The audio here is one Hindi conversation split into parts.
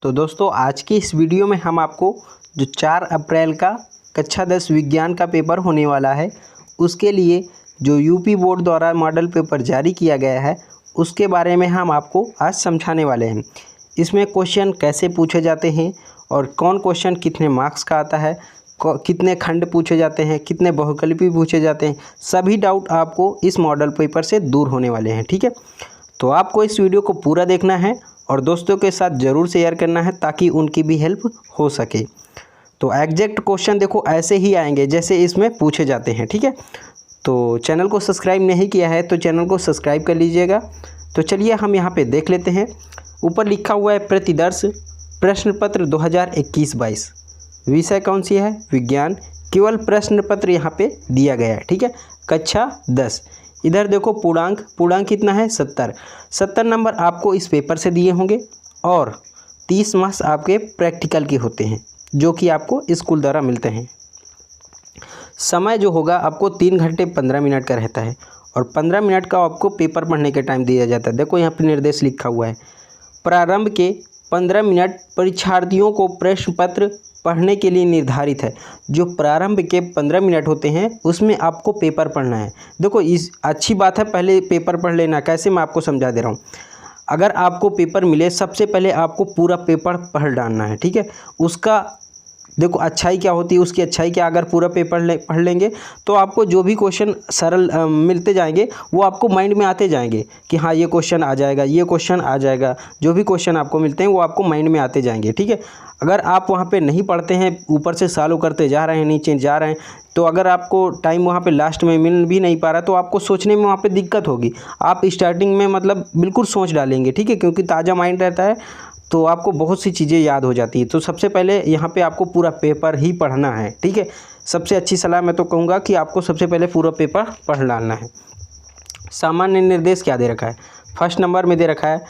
तो दोस्तों आज की इस वीडियो में हम आपको जो 4 अप्रैल का कक्षा 10 विज्ञान का पेपर होने वाला है उसके लिए जो यूपी बोर्ड द्वारा मॉडल पेपर जारी किया गया है उसके बारे में हम आपको आज समझाने वाले हैं। इसमें क्वेश्चन कैसे पूछे जाते हैं और कौन क्वेश्चन कितने मार्क्स का आता है, कितने खंड पूछे जाते हैं, कितने बहुकल्पी पूछे जाते हैं, सभी डाउट आपको इस मॉडल पेपर से दूर होने वाले हैं। ठीक है, तो आपको इस वीडियो को पूरा देखना है और दोस्तों के साथ ज़रूर शेयर करना है ताकि उनकी भी हेल्प हो सके। तो एग्जैक्ट क्वेश्चन देखो ऐसे ही आएंगे जैसे इसमें पूछे जाते हैं। ठीक है, तो चैनल को सब्सक्राइब नहीं किया है तो चैनल को सब्सक्राइब कर लीजिएगा। तो चलिए हम यहाँ पे देख लेते हैं। ऊपर लिखा हुआ है प्रतिदर्श प्रश्न पत्र 2021-22। विषय कौन सी है? विज्ञान। केवल प्रश्न पत्र यहाँ पे दिया गया है। ठीक है, कक्षा 10। इधर देखो पूर्णांक कितना है? 70 नंबर आपको इस पेपर से दिए होंगे और 30 मार्क्स आपके प्रैक्टिकल के होते हैं जो कि आपको स्कूल द्वारा मिलते हैं। समय जो होगा आपको 3 घंटे 15 मिनट का रहता है और 15 मिनट का आपको पेपर पढ़ने के टाइम दिया जाता है। देखो यहाँ पे निर्देश लिखा हुआ है, प्रारंभ के 15 मिनट परीक्षार्थियों को प्रश्न पत्र पढ़ने के लिए निर्धारित है। जो प्रारंभ के 15 मिनट होते हैं उसमें आपको पेपर पढ़ना है। देखो इस अच्छी बात है, पहले पेपर पढ़ लेना। कैसे, मैं आपको समझा दे रहा हूँ। अगर आपको पेपर मिले सबसे पहले आपको पूरा पेपर पढ़ डालना है। ठीक है, उसका देखो अच्छाई क्या होती है, उसकी अच्छाई क्या, अगर पूरा पेपर पढ़ लेंगे तो आपको जो भी क्वेश्चन सरल मिलते जाएंगे वो आपको माइंड में आते जाएंगे कि हाँ ये क्वेश्चन आ जाएगा, ये क्वेश्चन आ जाएगा। जो भी क्वेश्चन आपको मिलते हैं वो आपको माइंड में आते जाएंगे। ठीक है, अगर आप वहाँ पे नहीं पढ़ते हैं, ऊपर से सॉल्व करते जा रहे हैं, नीचे जा रहे हैं, तो अगर आपको टाइम वहाँ पे लास्ट में मिल भी नहीं पा रहा तो आपको सोचने में वहाँ पे दिक्कत होगी। आप स्टार्टिंग में मतलब बिल्कुल सोच डालेंगे। ठीक है, क्योंकि ताज़ा माइंड रहता है तो आपको बहुत सी चीज़ें याद हो जाती है। तो सबसे पहले यहाँ पे आपको पूरा पेपर ही पढ़ना है। ठीक है, सबसे अच्छी सलाह मैं तो कहूँगा कि आपको सबसे पहले पूरा पेपर पढ़ डालना है। सामान्य निर्देश क्या दे रखा है? फर्स्ट नंबर में दे रखा है,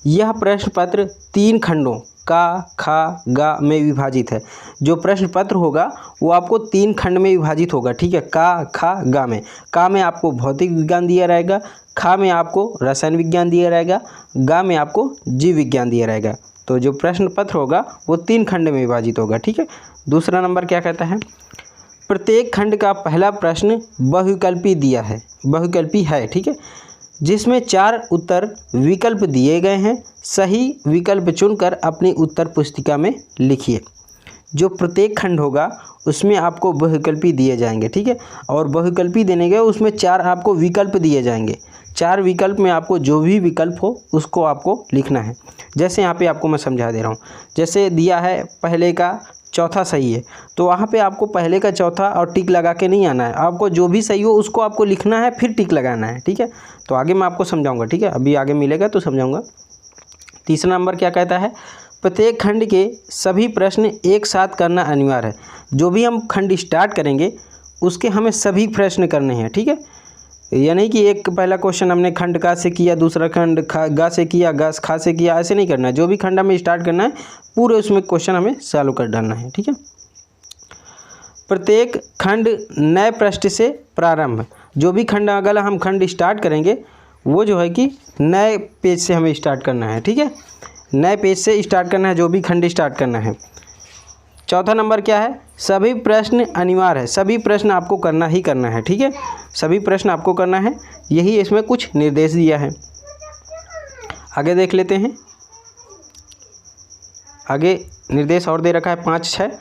यह प्रश्न पत्र 3 खंडों का, खा, गा में विभाजित है। जो प्रश्न पत्र होगा वो आपको 3 खंड में विभाजित होगा। ठीक है, का, खा, गा में। का में आपको भौतिक विज्ञान दिया रहेगा, खा में आपको रसायन विज्ञान दिया रहेगा, गा में आपको जीव विज्ञान दिया रहेगा। तो जो प्रश्न पत्र होगा वो 3 खंड में विभाजित होगा। ठीक है, दूसरा नंबर क्या कहता है? प्रत्येक खंड का पहला प्रश्न बहुविकल्पी दिया है, बहुविकल्पी है। ठीक है, जिसमें 4 उत्तर विकल्प दिए गए हैं। सही विकल्प चुनकर अपनी उत्तर पुस्तिका में लिखिए। जो प्रत्येक खंड होगा उसमें आपको बहुविकल्पी दिए जाएंगे। ठीक है, और बहुविकल्पी देने गए उसमें 4 आपको विकल्प दिए जाएंगे। 4 विकल्प में आपको जो भी विकल्प हो उसको आपको लिखना है। जैसे यहाँ पे आपको मैं समझा दे रहा हूँ। जैसे दिया है पहले का चौथा सही है, तो वहाँ पे आपको पहले का चौथा और टिक लगा के नहीं आना है। आपको जो भी सही हो उसको आपको लिखना है, फिर टिक लगाना है। ठीक है, तो आगे मैं आपको समझाऊंगा। ठीक है, अभी आगे मिलेगा तो समझाऊंगा। तीसरा नंबर क्या कहता है? प्रत्येक खंड के सभी प्रश्न एक साथ करना अनिवार्य है। जो भी हम खंड स्टार्ट करेंगे उसके हमें सभी प्रश्न करने हैं। ठीक है, यह नहीं कि एक पहला क्वेश्चन हमने खंड का से किया, दूसरा खंड गा से किया, गा खा से किया, ऐसे नहीं करना है। जो भी खंड हमें स्टार्ट करना है पूरे उसमें क्वेश्चन हमें सॉल्व कर डालना है। ठीक है, प्रत्येक खंड नए पृष्ठ से प्रारंभ। जो भी खंड अगर हम खंड स्टार्ट करेंगे वो जो है कि नए पेज से हमें स्टार्ट करना है। ठीक है, नए पेज से स्टार्ट करना है जो भी खंड स्टार्ट करना है। चौथा नंबर क्या है? सभी प्रश्न अनिवार्य है। सभी प्रश्न आपको करना ही करना है। ठीक है, सभी प्रश्न आपको करना है, यही इसमें कुछ निर्देश दिया है। आगे देख लेते हैं। आगे निर्देश और दे रखा है 5-6।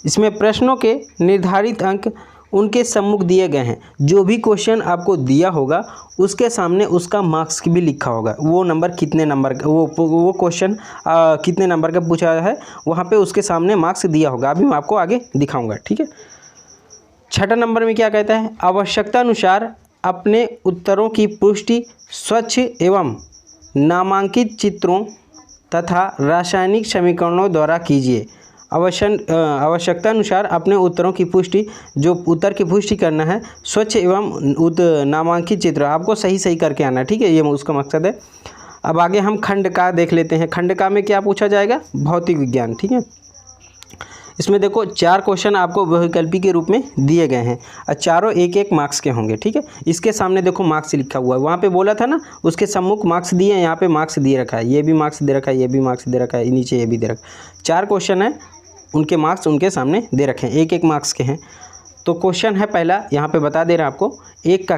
इसमें प्रश्नों के निर्धारित अंक उनके सम्मुख दिए गए हैं। जो भी क्वेश्चन आपको दिया होगा उसके सामने उसका मार्क्स भी लिखा होगा। वो नंबर कितने नंबर का, वो क्वेश्चन कितने नंबर का पूछा है वहाँ पे उसके सामने मार्क्स दिया होगा। अभी मैं आपको आगे दिखाऊंगा। ठीक है, छठा नंबर में क्या कहता है? आवश्यकता अनुसार अपने उत्तरों की पुष्टि स्वच्छ एवं नामांकित चित्रों तथा रासायनिक समीकरणों द्वारा कीजिए। आवश्यकता अनुसार अपने उत्तरों की पुष्टि, जो उत्तर की पुष्टि करना है स्वच्छ एवं नामांकित चित्र आपको सही सही करके आना है। ठीक है, ये उसका मकसद है। अब आगे हम खंड का देख लेते हैं। खंड का में क्या पूछा जाएगा? भौतिक विज्ञान। ठीक है, इसमें देखो 4 क्वेश्चन आपको बहुविकल्पी के रूप में दिए गए हैं और चारों 1-1 मार्क्स के होंगे, ठीक है। इसके सामने देखो मार्क्स लिखा हुआ है, वहाँ पे बोला था ना उसके सम्मुख मार्क्स दिए हैं, यहाँ पे मार्क्स दे रखा है, ये भी मार्क्स दे रखा है, ये भी मार्क्स दे रखा है, नीचे ये भी दे रखा है। 4 क्वेश्चन है, उनके मार्क्स उनके सामने दे रखे हैं, 1-1 मार्क्स के हैं। तो क्वेश्चन है पहला, यहाँ पे बता दे रहे हैं आपको, 1 का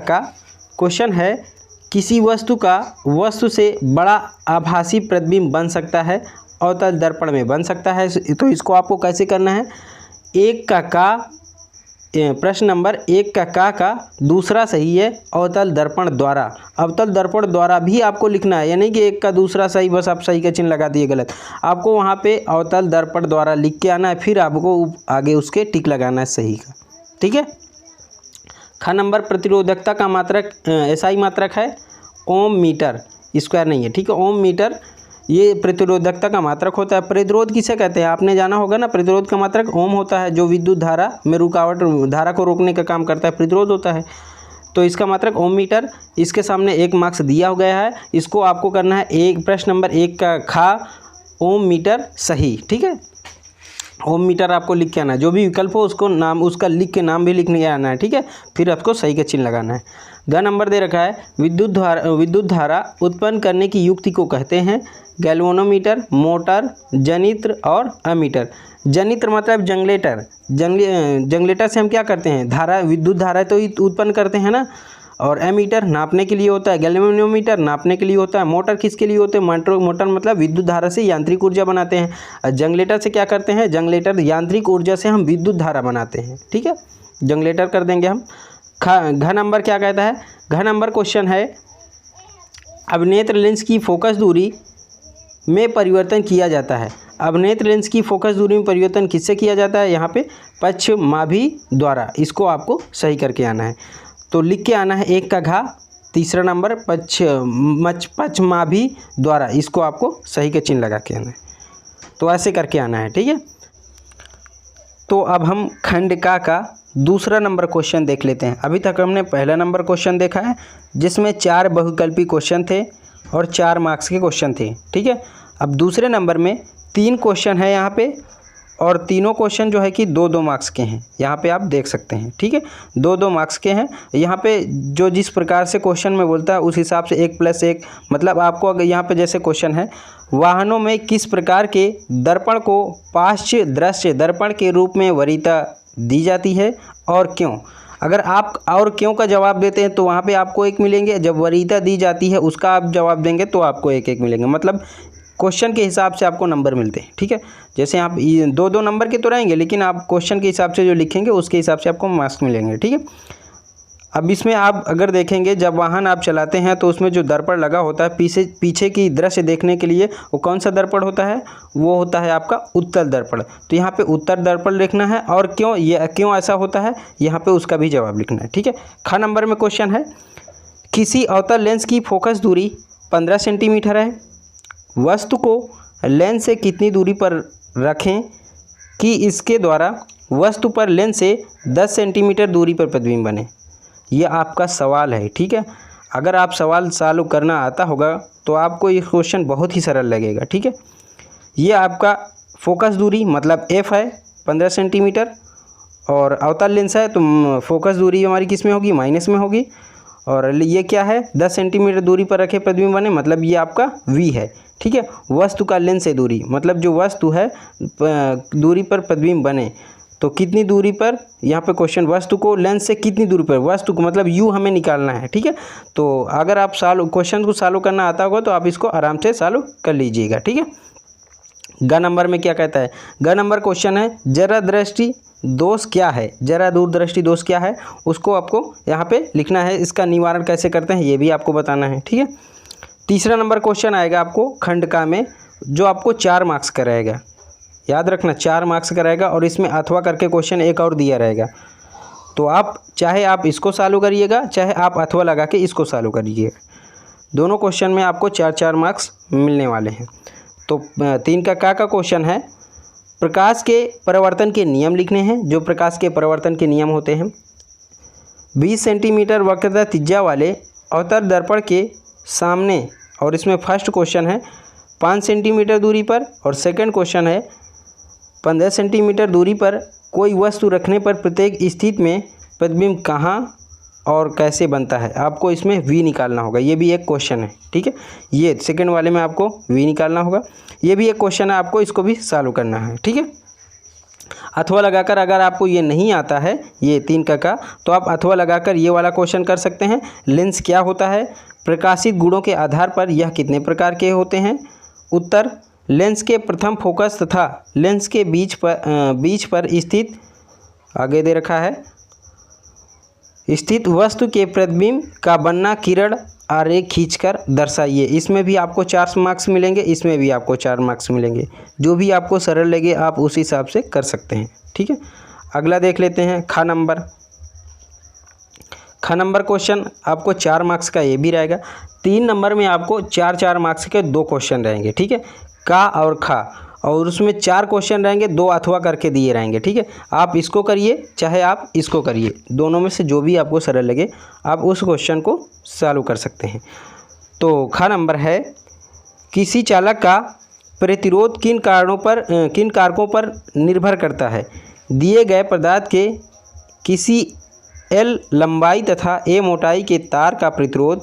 क्वेश्चन है, किसी वस्तु का वस्तु से बड़ा आभासी प्रतिबिंब बन सकता है, अवतल दर्पण में बन सकता है। तो इसको आपको कैसे करना है, 1 का प्रश्न नंबर 1 का दूसरा सही है, अवतल दर्पण द्वारा। अवतल दर्पण द्वारा भी आपको लिखना है, यानी कि 1 का दूसरा सही, बस आप सही का चिन्ह लगा दिए गलत। आपको वहाँ पे अवतल दर्पण द्वारा लिख के आना है, फिर आपको आगे उसके टिक लगाना है सही का, ठीक है। ख नंबर प्रतिरोधकता का मात्रक SI मात्रक है ओम मीटर, स्क्वायर नहीं है, ठीक है। ओम मीटर ये प्रतिरोधकता का मात्रक होता है। प्रतिरोध किसे कहते हैं, आपने जाना होगा ना, प्रतिरोध का मात्रक ओम होता है, जो विद्युत धारा में रुकावट धारा को रोकने का काम करता है, प्रतिरोध होता है। तो इसका मात्रक ओम मीटर। इसके सामने 1 मार्क्स दिया गया है, इसको आपको करना है प्रश्न नंबर 1 का ख ओम मीटर सही, ठीक है। ओम मीटर आपको लिख के आना है, जो भी विकल्प हो उसको नाम, उसका लिख के नाम भी लिखने आना है, ठीक है। फिर आपको सही का चिन्ह लगाना है। ग नंबर दे रखा है, विद्युत धारा उत्पन्न करने की युक्ति को कहते हैं गैल्वेनोमीटर, मोटर, जनित्र और अमीटर। जनित्र मतलब जनरेटर, जनरेटर से हम क्या करते हैं, धारा, विद्युत धारा तो उत्पन्न करते हैं ना। और एमीटर नापने के लिए होता है, गैल्वेनोमीटर नापने के लिए होता है, मोटर किसके लिए होते हैं, मोटर मतलब विद्युत धारा से यांत्रिक ऊर्जा बनाते हैं। जनरेटर से क्या करते हैं, जनरेटर यांत्रिक ऊर्जा से हम विद्युत धारा बनाते हैं, ठीक है। जनरेटर कर देंगे हम। घ नंबर क्या कहता है, घ नंबर क्वेश्चन है, अभिनेत्र लेंस की फोकस दूरी में परिवर्तन किया जाता है। अभिनेत्र लेंस की फोकस दूरी में परिवर्तन किससे किया जाता है, यहाँ पे पक्षमाभि द्वारा। इसको आपको सही करके आना है, तो लिख के आना है 1 का घ, तीसरा नंबर पक्षमाभि द्वारा। इसको आपको सही के चिन्ह लगा के आना है, तो ऐसे करके आना है, ठीक है। तो अब हम खंड का दूसरा नंबर क्वेश्चन देख लेते हैं। अभी तक हमने पहला नंबर क्वेश्चन देखा है, जिसमें 4 बहुविकल्पी क्वेश्चन थे और 4 मार्क्स के क्वेश्चन थे, ठीक है। अब दूसरे नंबर में 3 क्वेश्चन है यहाँ पे, और तीनों क्वेश्चन जो है कि 2-2 मार्क्स के हैं, यहाँ पे आप देख सकते हैं, ठीक है। 2-2 मार्क्स के हैं। यहाँ पे जो जिस प्रकार से क्वेश्चन में बोलता है उस हिसाब से 1+1, मतलब आपको अगर यहाँ पे जैसे क्वेश्चन है, वाहनों में किस प्रकार के दर्पण को पार्श्व दृश्य दर्पण के रूप में वरीयता दी जाती है और क्यों। अगर आप और क्यों का जवाब देते हैं तो वहाँ पे आपको 1 मिलेंगे, जब वरीयता दी जाती है उसका आप जवाब देंगे तो आपको 1-1 मिलेंगे, मतलब क्वेश्चन के हिसाब से आपको नंबर मिलते हैं, ठीक है। जैसे आप 2-2 नंबर के तो रहेंगे, लेकिन आप क्वेश्चन के हिसाब से जो लिखेंगे उसके हिसाब से आपको मार्क्स मिलेंगे, ठीक है। अब इसमें आप अगर देखेंगे, जब वाहन आप चलाते हैं तो उसमें जो दर्पण लगा होता है पीछे की दृश्य देखने के लिए, वो कौन सा दर्पण होता है, वो होता है आपका उत्तल दर्पण। तो यहाँ पे उत्तर दर्पण लिखना है, और क्यों, ये क्यों ऐसा होता है, यहाँ पे उसका भी जवाब लिखना है, ठीक है। ख नंबर में क्वेश्चन है, किसी अवतल लेंस की फोकस दूरी 15 सेंटीमीटर है, वस्तु को लेंस से कितनी दूरी पर रखें कि इसके द्वारा वस्तु पर लेंस से 10 सेंटीमीटर दूरी पर प्रतिबिंब बने। यह आपका सवाल है, ठीक है। अगर आप सवाल सॉल्व करना आता होगा तो आपको ये क्वेश्चन बहुत ही सरल लगेगा, ठीक है। ये आपका फोकस दूरी मतलब F है 15 सेंटीमीटर, और अवतल लेंस है तो फोकस दूरी हमारी किस में होगी, माइनस में होगी। और ये क्या है, 10 सेंटीमीटर दूरी पर रखे प्रतिबिंब बने, मतलब ये आपका V है, ठीक है। वस्तु का लेंस से दूरी मतलब जो वस्तु है दूरी पर प्रतिबिंब बने, तो कितनी दूरी पर, यहाँ पे क्वेश्चन वस्तु को लेंस से कितनी दूरी पर, वस्तु को मतलब U हमें निकालना है, ठीक है। तो अगर आप क्वेश्चन को सॉल्व करना आता होगा तो आप इसको आराम से सॉल्व कर लीजिएगा, ठीक है। ग नंबर में क्या कहता है, ग नंबर क्वेश्चन है, जरा दृष्टि दोष क्या है, जरा दूरदृष्टि दोष क्या है, उसको आपको यहाँ पे लिखना है। इसका निवारण कैसे करते हैं ये भी आपको बताना है, ठीक है। तीसरा नंबर क्वेश्चन आएगा आपको खंड का में, जो आपको 4 मार्क्स का रहेगा, याद रखना 4 मार्क्स का रहेगा, और इसमें अथवा करके क्वेश्चन एक और दिया रहेगा। तो आप चाहे आप इसको सॉल्व करिएगा, चाहे आप अथवा लगा के इसको सॉल्व करिएगा, दोनों क्वेश्चन में आपको 4-4 मार्क्स मिलने वाले हैं। तो 3 का क्वेश्चन है, प्रकाश के परावर्तन के नियम लिखने हैं। जो प्रकाश के परावर्तन के नियम होते हैं, 20 सेंटीमीटर वक्रता त्रिज्या वाले अवतल दर्पण के सामने, और इसमें फर्स्ट क्वेश्चन है 5 सेंटीमीटर दूरी पर, और सेकंड क्वेश्चन है 15 सेंटीमीटर दूरी पर कोई वस्तु रखने पर प्रत्येक स्थिति में प्रतिबिंब कहाँ और कैसे बनता है, आपको इसमें वी निकालना होगा। ये भी एक क्वेश्चन है, ठीक है। ये सेकंड वाले में आपको वी निकालना होगा। ये भी एक क्वेश्चन है, आपको इसको भी सॉल्व करना है, ठीक है। अथवा लगाकर अगर आपको ये नहीं आता है, ये 3 का, तो आप अथवा लगाकर ये वाला क्वेश्चन कर सकते हैं। लेंस क्या होता है, प्रकाशित गुणों के आधार पर यह कितने प्रकार के होते हैं। उत्तर, लेंस के प्रथम फोकस तथा लेंस के बीच पर स्थित, आगे दे रखा है, स्थित वस्तु के प्रतिबिंब का बनना किरण आरेख खींचकर दर्शाइए। इसमें भी आपको 4 मार्क्स मिलेंगे, इसमें भी आपको 4 मार्क्स मिलेंगे। जो भी आपको सरल लगे आप उस हिसाब से कर सकते हैं, ठीक है। अगला देख लेते हैं ख नंबर क्वेश्चन आपको 4 मार्क्स का ये भी रहेगा। 3 नंबर में आपको 4 मार्क्स के 2 क्वेश्चन रहेंगे, ठीक है, का और खा, और उसमें 4 क्वेश्चन रहेंगे, 2 अथवा करके दिए रहेंगे, ठीक है। आप इसको करिए चाहे आप इसको करिए, दोनों में से जो भी आपको सरल लगे आप उस क्वेश्चन को सॉल्व कर सकते हैं। तो ख नंबर है, किसी चालक का प्रतिरोध किन कारकों पर निर्भर करता है। दिए गए पदार्थ के किसी L लंबाई तथा A मोटाई के तार का प्रतिरोध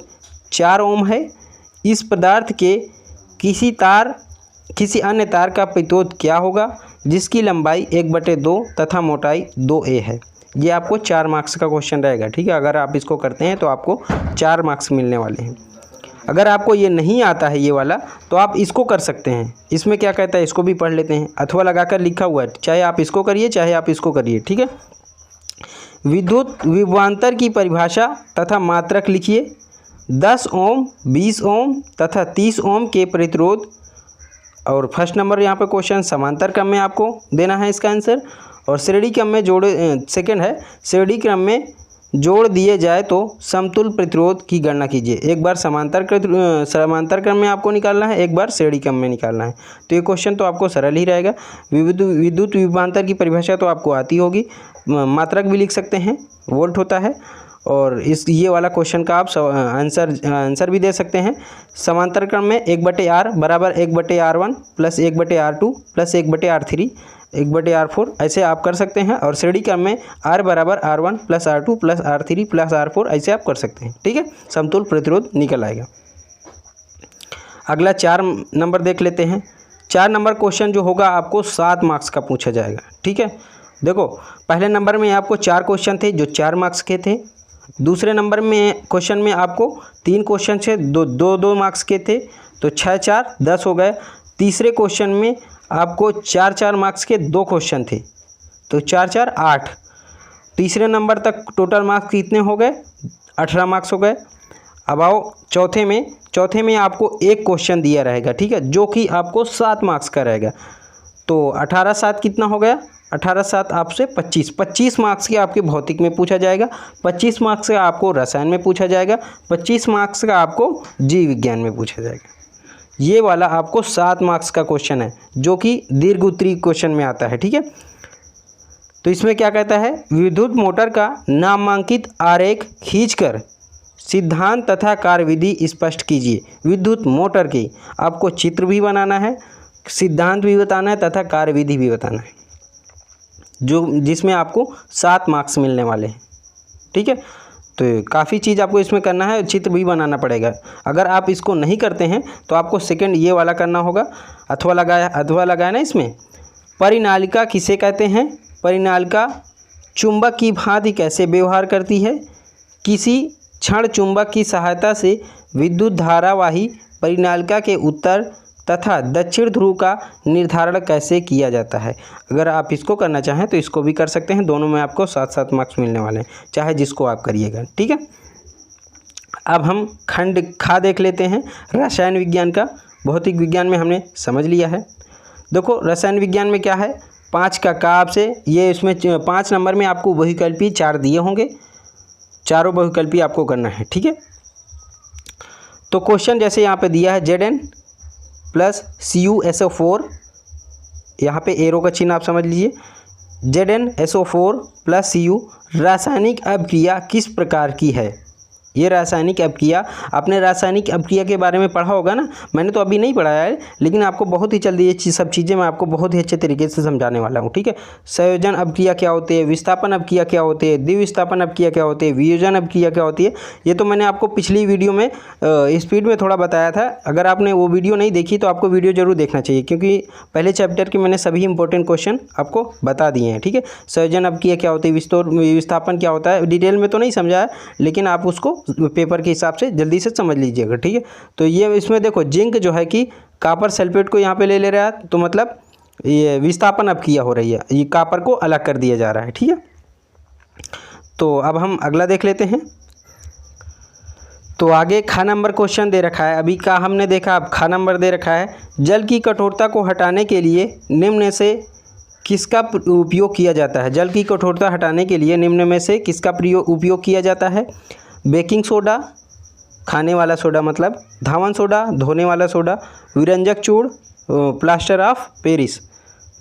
4 ओम है। इस पदार्थ के किसी अन्य तार का प्रतिरोध क्या होगा जिसकी लंबाई 1/2 तथा मोटाई 2a है। ये आपको 4 मार्क्स का क्वेश्चन रहेगा, ठीक है। अगर आप इसको करते हैं तो आपको 4 मार्क्स मिलने वाले हैं। अगर आपको ये नहीं आता है ये वाला, तो आप इसको कर सकते हैं। इसमें क्या कहता है, इसको भी पढ़ लेते हैं। अथवा लगाकर लिखा हुआ है, चाहे आप इसको करिए चाहे आप इसको करिए, ठीक है। विद्युत विभवांतर की परिभाषा तथा मात्रक लिखिए। 10 ओम, 20 ओम तथा 30 ओम के प्रतिरोध, और फर्स्ट नंबर यहाँ पे क्वेश्चन समांतर क्रम में आपको देना है इसका आंसर, और श्रेणी क्रम में सेकंड है, श्रेणी क्रम में जोड़ दिए जाए तो समतुल्य प्रतिरोध की गणना कीजिए। एक बार समांतर क्रम में आपको निकालना है, एक बार श्रेणी क्रम में निकालना है। तो ये क्वेश्चन तो आपको सरल ही रहेगा। विद्युत विभवांतर की परिभाषा तो आपको आती होगी, मात्रक भी लिख सकते हैं, वोल्ट होता है। और ये वाला क्वेश्चन का आप आंसर भी दे सकते हैं। समांतर क्रम में 1/r बराबर 1/r1 plus 1/r2 plus 1/r3 1/r4 ऐसे आप कर सकते हैं। और श्रेणी क्रम में r बराबर r1 plus r2 plus r3 plus r4 ऐसे आप कर सकते हैं, ठीक है। समतुल्य प्रतिरोध निकल आएगा। अगला 4 नंबर देख लेते हैं। 4 नंबर क्वेश्चन जो होगा आपको 7 मार्क्स का पूछा जाएगा, ठीक है। देखो, पहले नंबर में आपको 4 क्वेश्चन थे जो 4 मार्क्स के थे। दूसरे नंबर में क्वेश्चन में आपको 3 क्वेश्चन थे, दो मार्क्स के थे, तो 6 4 10 हो गए। तीसरे क्वेश्चन में आपको 4 मार्क्स के 2 क्वेश्चन थे, तो 4 4 8। तीसरे नंबर तक टोटल मार्क्स कितने हो गए, 18 मार्क्स हो गए। अब आओ चौथे में आपको 1 क्वेश्चन दिया रहेगा, ठीक है, जो कि आपको 7 मार्क्स का रहेगा। तो 18 7 कितना हो गया, 18 7 आपसे 25 मार्क्स के आपके भौतिक में पूछा जाएगा, 25 मार्क्स का आपको रसायन में पूछा जाएगा, 25 मार्क्स का आपको जीव विज्ञान में पूछा जाएगा। ये वाला आपको 7 मार्क्स का क्वेश्चन है जो कि दीर्घ उत्तरीय क्वेश्चन में आता है, ठीक है। तो इसमें क्या कहता है, विद्युत मोटर का नामांकित आरेख खींचकर सिद्धांत तथा कार्यविधि स्पष्ट कीजिए। विद्युत मोटर की आपको चित्र भी बनाना है, सिद्धांत भी बताना है तथा कार्यविधि भी बताना है, जिसमें आपको 7 मार्क्स मिलने वाले हैं, ठीक है। तो काफ़ी चीज़ आपको इसमें करना है, चित्र भी बनाना पड़ेगा। अगर आप इसको नहीं करते हैं तो आपको सेकंड ये वाला करना होगा। अथवा लगाया ना इसमें। परिनालिका किसे कहते हैं, परिनालिका चुंबक की भांति कैसे व्यवहार करती है। किसी क्षण चुंबक की सहायता से विद्युत धारावाही परिनालिका के उत्तर तथा दक्षिण ध्रुव का निर्धारण कैसे किया जाता है। अगर आप इसको करना चाहें तो इसको भी कर सकते हैं, दोनों में आपको 7 मार्क्स मिलने वाले हैं, चाहे जिसको आप करिएगा, ठीक है। अब हम खंड खा देख लेते हैं। रसायन विज्ञान का भौतिक विज्ञान में हमने समझ लिया है। देखो, रसायन विज्ञान में क्या है, 5 का आपसे ये इसमें 5 नंबर में आपको बहुविकल्पी 4 दिए होंगे, चारों बहुविकल्पी आपको करना है, ठीक है। तो क्वेश्चन जैसे यहाँ पे दिया है Zn प्लस CuSO4, यहाँ पे एरो का चिन्ह आप समझ लीजिए। ZnSO4 प्लस Cu रासायनिक अभिक्रिया किस प्रकार की है। ये रासायनिक अपक्रिया, आपने रासायनिक अपक्रिया के बारे में पढ़ा होगा ना, मैंने तो अभी नहीं पढ़ाया है, लेकिन आपको बहुत ही जल्दी ये सब चीज़ें मैं आपको बहुत ही अच्छे तरीके से समझाने वाला हूँ, ठीक है। संयोजन अपक्रिया क्या होती है, विस्थापन अपक्रिया क्या होती है, द्विविस्थापन अपक्रिया क्या होती है, वियोजन अपक्रिया क्या होती है, ये तो मैंने आपको पिछली वीडियो में स्पीड में थोड़ा बताया था। अगर आपने वो वीडियो नहीं देखी तो आपको वीडियो जरूर देखना चाहिए, क्योंकि पहले चैप्टर के मैंने सभी इंपॉर्टेंट क्वेश्चन आपको बता दिए हैं, ठीक है। संयोजन अपक्रिया क्या होती है, विस्थापन क्या होता है, डिटेल में तो नहीं समझाया, लेकिन आप उसको पेपर के हिसाब से जल्दी से समझ लीजिएगा, ठीक है। तो ये इसमें देखो जिंक जो है कि कॉपर सल्फेट को यहाँ पे ले रहा है, तो मतलब ये विस्थापन अपक्रिया हो रही है, ये कॉपर को अलग कर दिया जा रहा है, ठीक है। तो अब हम अगला देख लेते हैं। तो आगे खा नंबर क्वेश्चन दे रखा है, अभी का हमने देखा, अब खा नंबर दे रखा है। जल की कठोरता को हटाने के लिए निम्न में से किसका उपयोग किया जाता है। जल की कठोरता हटाने के लिए निम्न में से किसका उपयोग किया जाता है। बेकिंग सोडा, खाने वाला सोडा मतलब, धावन सोडा, धोने वाला सोडा, विरंजक चूर्ण, प्लास्टर ऑफ पेरिस।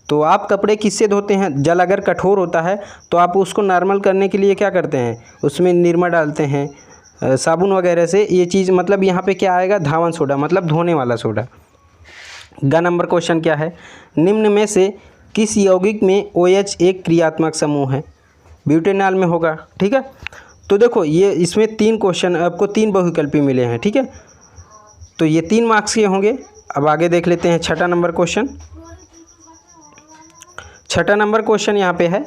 तो आप कपड़े किससे धोते हैं। जल अगर कठोर होता है तो आप उसको नॉर्मल करने के लिए क्या करते हैं, उसमें निरमा डालते हैं, साबुन वगैरह से। ये चीज़ मतलब यहाँ पे क्या आएगा, धावन सोडा मतलब धोने वाला सोडा। ग नंबर क्वेश्चन क्या है, निम्न में से किस यौगिक में OH एक क्रियात्मक समूह है। ब्यूटेनॉल में होगा, ठीक है। तो देखो ये इसमें 3 क्वेश्चन आपको 3 बहुविकल्पी मिले हैं, ठीक है। तो ये 3 मार्क्स के होंगे। अब आगे देख लेते हैं छठा नंबर क्वेश्चन। छठा नंबर क्वेश्चन यहाँ पे है,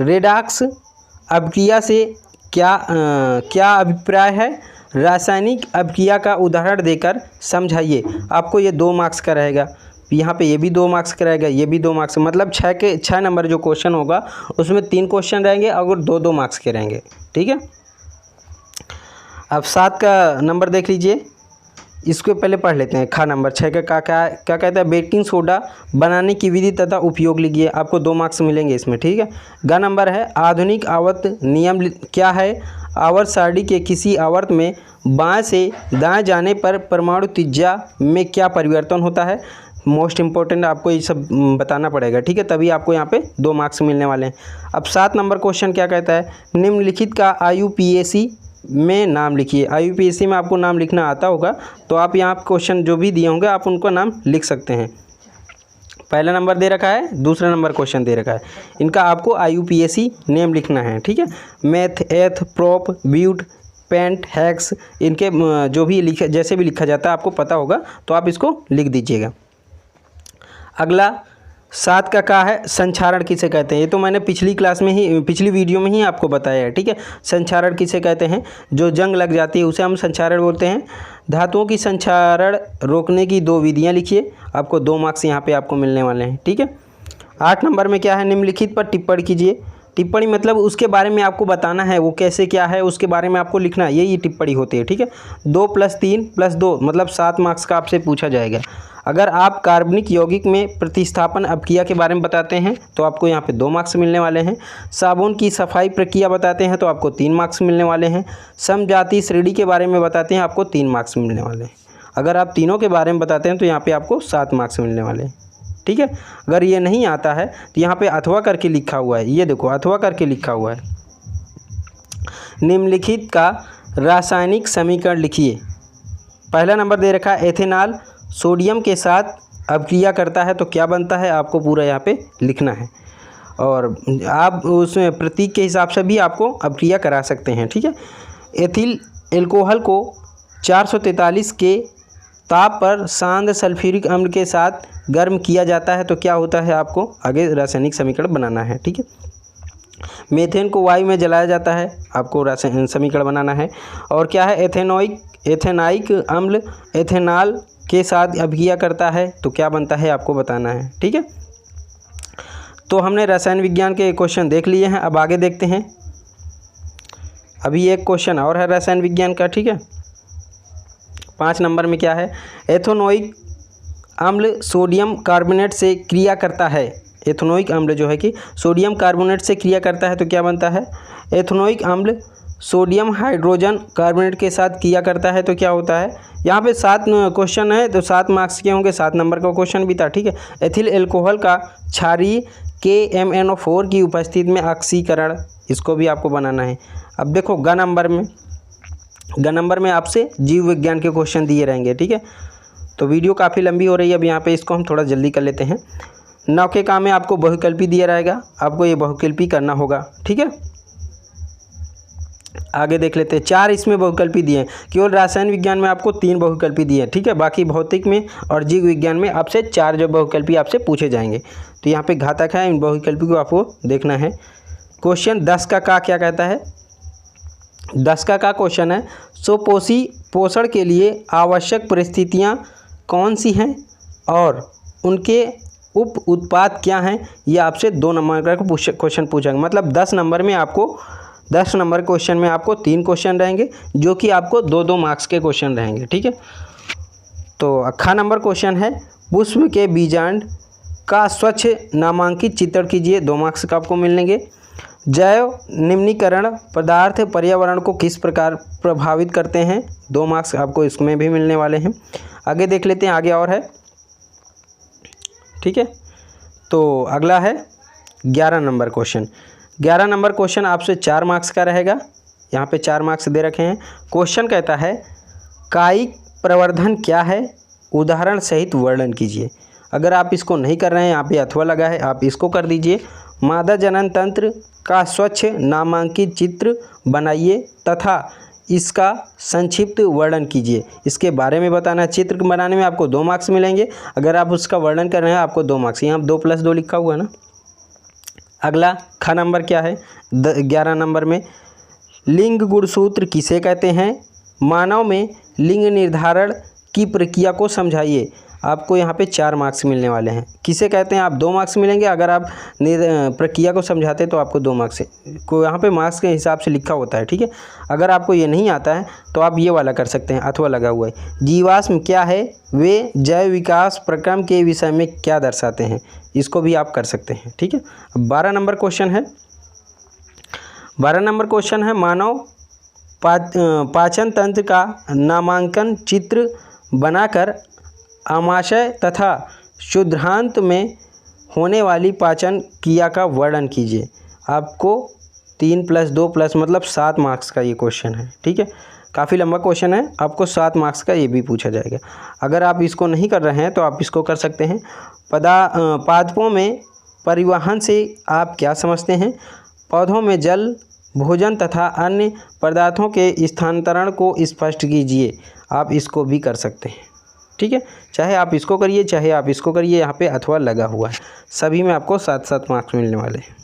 रेडॉक्स अपक्रिया से क्या अभिप्राय है। रासायनिक अपक्रिया का उदाहरण देकर समझाइए। आपको ये 2 मार्क्स का रहेगा, यहाँ पे ये भी 2 मार्क्स का रहेगा, ये भी 2 मार्क्स, मतलब 6 नंबर जो क्वेश्चन होगा उसमें 3 क्वेश्चन रहेंगे और 2-2 मार्क्स के रहेंगे, ठीक है। अब 7 का नंबर देख लीजिए, इसको पहले पढ़ लेते हैं। खा नंबर 6 का क्या कहता है, बेकिंग सोडा बनाने की विधि तथा उपयोग लिखिए। आपको 2 मार्क्स मिलेंगे इसमें, ठीक है। ग नंबर है, आधुनिक आवर्त नियम क्या है। आवर्त सारणी के किसी आवर्त में बाएं से दाएं जाने पर परमाणु त्रिज्या में क्या परिवर्तन होता है। मोस्ट इंपॉर्टेंट आपको ये सब बताना पड़ेगा, ठीक है, तभी आपको यहाँ पे 2 मार्क्स मिलने वाले हैं। अब 7 नंबर क्वेश्चन क्या कहता है, निम्नलिखित का IUPAC में नाम लिखिए। IUPAC में आपको नाम लिखना आता होगा तो आप यहाँ क्वेश्चन जो भी दिए होंगे आप उनको नाम लिख सकते हैं। पहला नंबर दे रखा है, दूसरा नंबर क्वेश्चन दे रखा है, इनका आपको IUPAC नेम लिखना है, ठीक है। मैथ, एथ, प्रोप, ब्यूट, पेंट, हैक्स, इनके जो भी जैसे भी लिखा जाता है आपको पता होगा, तो आप इसको लिख दीजिएगा। अगला 7 का है, संक्षारण किसे कहते हैं। ये तो मैंने पिछली वीडियो में ही आपको बताया है, ठीक है। संक्षारण किसे कहते हैं, जो जंग लग जाती है उसे हम संक्षारण बोलते हैं। धातुओं की संक्षारण रोकने की 2 विधियां लिखिए। आपको 2 मार्क्स यहाँ पे आपको मिलने वाले हैं, ठीक है। 8 नंबर में क्या है, निम्नलिखित पर टिप्पणी कीजिए। टिप्पणी मतलब उसके बारे में आपको बताना है, वो कैसे क्या है उसके बारे में आपको लिखना है, यही टिप्पणी होती है, ठीक है। 2 + 3 + 2 मतलब 7 मार्क्स का आपसे पूछा जाएगा। अगर आप कार्बनिक यौगिक में प्रतिस्थापन अपक्रिया के बारे में बताते हैं तो आपको यहाँ पे 2 मार्क्स मिलने वाले हैं। साबुन की सफाई प्रक्रिया बताते हैं तो आपको 3 मार्क्स मिलने वाले हैं। समजातीय श्रेणी के बारे में बताते हैं, आपको 3 मार्क्स मिलने वाले हैं। अगर आप तीनों के बारे में बताते हैं तो यहाँ पे आपको 7 मार्क्स मिलने वाले हैं, ठीक है। अगर ये नहीं आता है तो यहाँ पे अथवा करके लिखा हुआ है, ये देखो अथवा करके लिखा हुआ है। निम्नलिखित का रासायनिक समीकरण लिखिए। पहला नंबर दे रखा है, एथेनॉल सोडियम के साथ अपक्रिया करता है तो क्या बनता है, आपको पूरा यहाँ पे लिखना है। और आप उसमें प्रतीक के हिसाब से भी आपको अपक्रिया करा सकते हैं, ठीक है। एथिल एल्कोहल को 443 के ताप पर सांद्र सल्फ्यूरिक अम्ल के साथ गर्म किया जाता है तो क्या होता है, आपको आगे रासायनिक समीकरण बनाना है, ठीक है। मीथेन को वायु में जलाया जाता है, आपको रासायनिक समीकरण बनाना है। और क्या है, एथेनाइक अम्ल एथेनॉल के साथ अपक्रिया करता है तो क्या बनता है, आपको बताना है, ठीक है। तो हमने रसायन विज्ञान के क्वेश्चन देख लिए हैं। अब आगे देखते हैं, अभी एक क्वेश्चन और है रसायन विज्ञान का, ठीक है। 5 नंबर में क्या है, एथेनोइक अम्ल सोडियम कार्बोनेट से क्रिया करता है। एथेनोइक अम्ल जो है कि सोडियम कार्बोनेट से क्रिया करता है तो क्या बनता है, एथेनोइक अम्ल सोडियम हाइड्रोजन कार्बोनेट के साथ क्रिया करता है तो क्या होता है। यहाँ पे 7 क्वेश्चन है तो 7 मार्क्स के होंगे, 7 नंबर का क्वेश्चन भी था, ठीक है। एथिल एल्कोहल का क्षारीय KMnO4 की उपस्थिति में ऑक्सीकरण, इसको भी आपको बनाना है। अब देखो ग नंबर में ग नंबर में आपसे जीव विज्ञान के क्वेश्चन दिए रहेंगे। ठीक है, तो वीडियो काफ़ी लंबी हो रही है, अब यहाँ पे इसको हम थोड़ा जल्दी कर लेते हैं। 9 के काम में आपको बहुविकल्पी दिया रहेगा, आपको ये बहुविकल्पी करना होगा। ठीक है, आगे देख लेते हैं। 4 इसमें बहुविकल्पी दिए हैं, केवल रसायन विज्ञान में आपको 3 बहुविकल्पी दिए हैं। ठीक है, बाकी भौतिक में और जीव विज्ञान में आपसे 4 जो बहुविकल्पी आपसे पूछे जाएंगे। तो यहाँ पे घातक है, इन बहुविकल्पी को आपको देखना है। क्वेश्चन 10 का क्या कहता है? 10 का क्वेश्चन है, सुपोषी पोषण के लिए आवश्यक परिस्थितियाँ कौन सी हैं और उनके उप उत्पाद क्या हैं? ये आपसे 2 नंबर का क्वेश्चन पूछेंगे। मतलब 10 नंबर में आपको 10 नंबर क्वेश्चन में आपको 3 क्वेश्चन रहेंगे, जो कि आपको 2-2 मार्क्स के क्वेश्चन रहेंगे। ठीक है, तो ख नंबर क्वेश्चन है, पुष्प के बीजांड का स्वच्छ नामांकित चित्रण कीजिए, 2 मार्क्स का आपको मिलेंगे। जैव निम्नीकरण पदार्थ पर्यावरण को किस प्रकार प्रभावित करते हैं, 2 मार्क्स आपको इसमें भी मिलने वाले हैं। आगे देख लेते हैं, आगे और है। ठीक है, तो अगला है 11 नंबर क्वेश्चन। 11 नंबर क्वेश्चन आपसे 4 मार्क्स का रहेगा, यहाँ पे 4 मार्क्स दे रखे हैं। क्वेश्चन कहता है, कायिक प्रवर्धन क्या है, उदाहरण सहित वर्णन कीजिए। अगर आप इसको नहीं कर रहे हैं, यहाँ पे अथवा लगा है, आप इसको कर दीजिए। मादा जनन तंत्र का स्वच्छ नामांकित चित्र बनाइए तथा इसका संक्षिप्त वर्णन कीजिए। इसके बारे में बताना है। चित्र बनाने में आपको 2 मार्क्स मिलेंगे, अगर आप उसका वर्णन कर रहे हैं आपको 2 मार्क्स। यहाँ 2+2 लिखा हुआ है ना। अगला ख नंबर क्या है 11 नंबर में, लिंग गुणसूत्र किसे कहते हैं, मानव में लिंग निर्धारण की प्रक्रिया को समझाइए। आपको यहाँ पे 4 मार्क्स मिलने वाले हैं। किसे कहते हैं, आप 2 मार्क्स मिलेंगे, अगर आप प्रक्रिया को समझाते तो आपको 2 मार्क्स को यहाँ पे मार्क्स के हिसाब से लिखा होता है। ठीक है, अगर आपको ये नहीं आता है तो आप ये वाला कर सकते हैं, अथवा लगा हुआ है। जीवाश्म क्या है, वे जैव विकास प्रक्रम के विषय में क्या दर्शाते हैं, इसको भी आप कर सकते हैं। ठीक है, अब 12 नंबर क्वेश्चन है। 12 नंबर क्वेश्चन है, मानव पाचन तंत्र का नामांकन चित्र बनाकर आमाशय तथा शुद्धांत में होने वाली पाचन क्रिया का वर्णन कीजिए। आपको 3+2+ मतलब 7 मार्क्स का ये क्वेश्चन है। ठीक है, काफ़ी लंबा क्वेश्चन है, आपको 7 मार्क्स का ये भी पूछा जाएगा। अगर आप इसको नहीं कर रहे हैं तो आप इसको कर सकते हैं। पादपों में परिवहन से आप क्या समझते हैं, पौधों में जल भोजन तथा अन्य पदार्थों के स्थानांतरण को स्पष्ट कीजिए। आप इसको भी कर सकते हैं। ठीक है, चाहे आप इसको करिए चाहे आप इसको करिए, यहाँ पे अथवा लगा हुआ है, सभी में आपको 7-7 मार्क्स मिलने वाले हैं।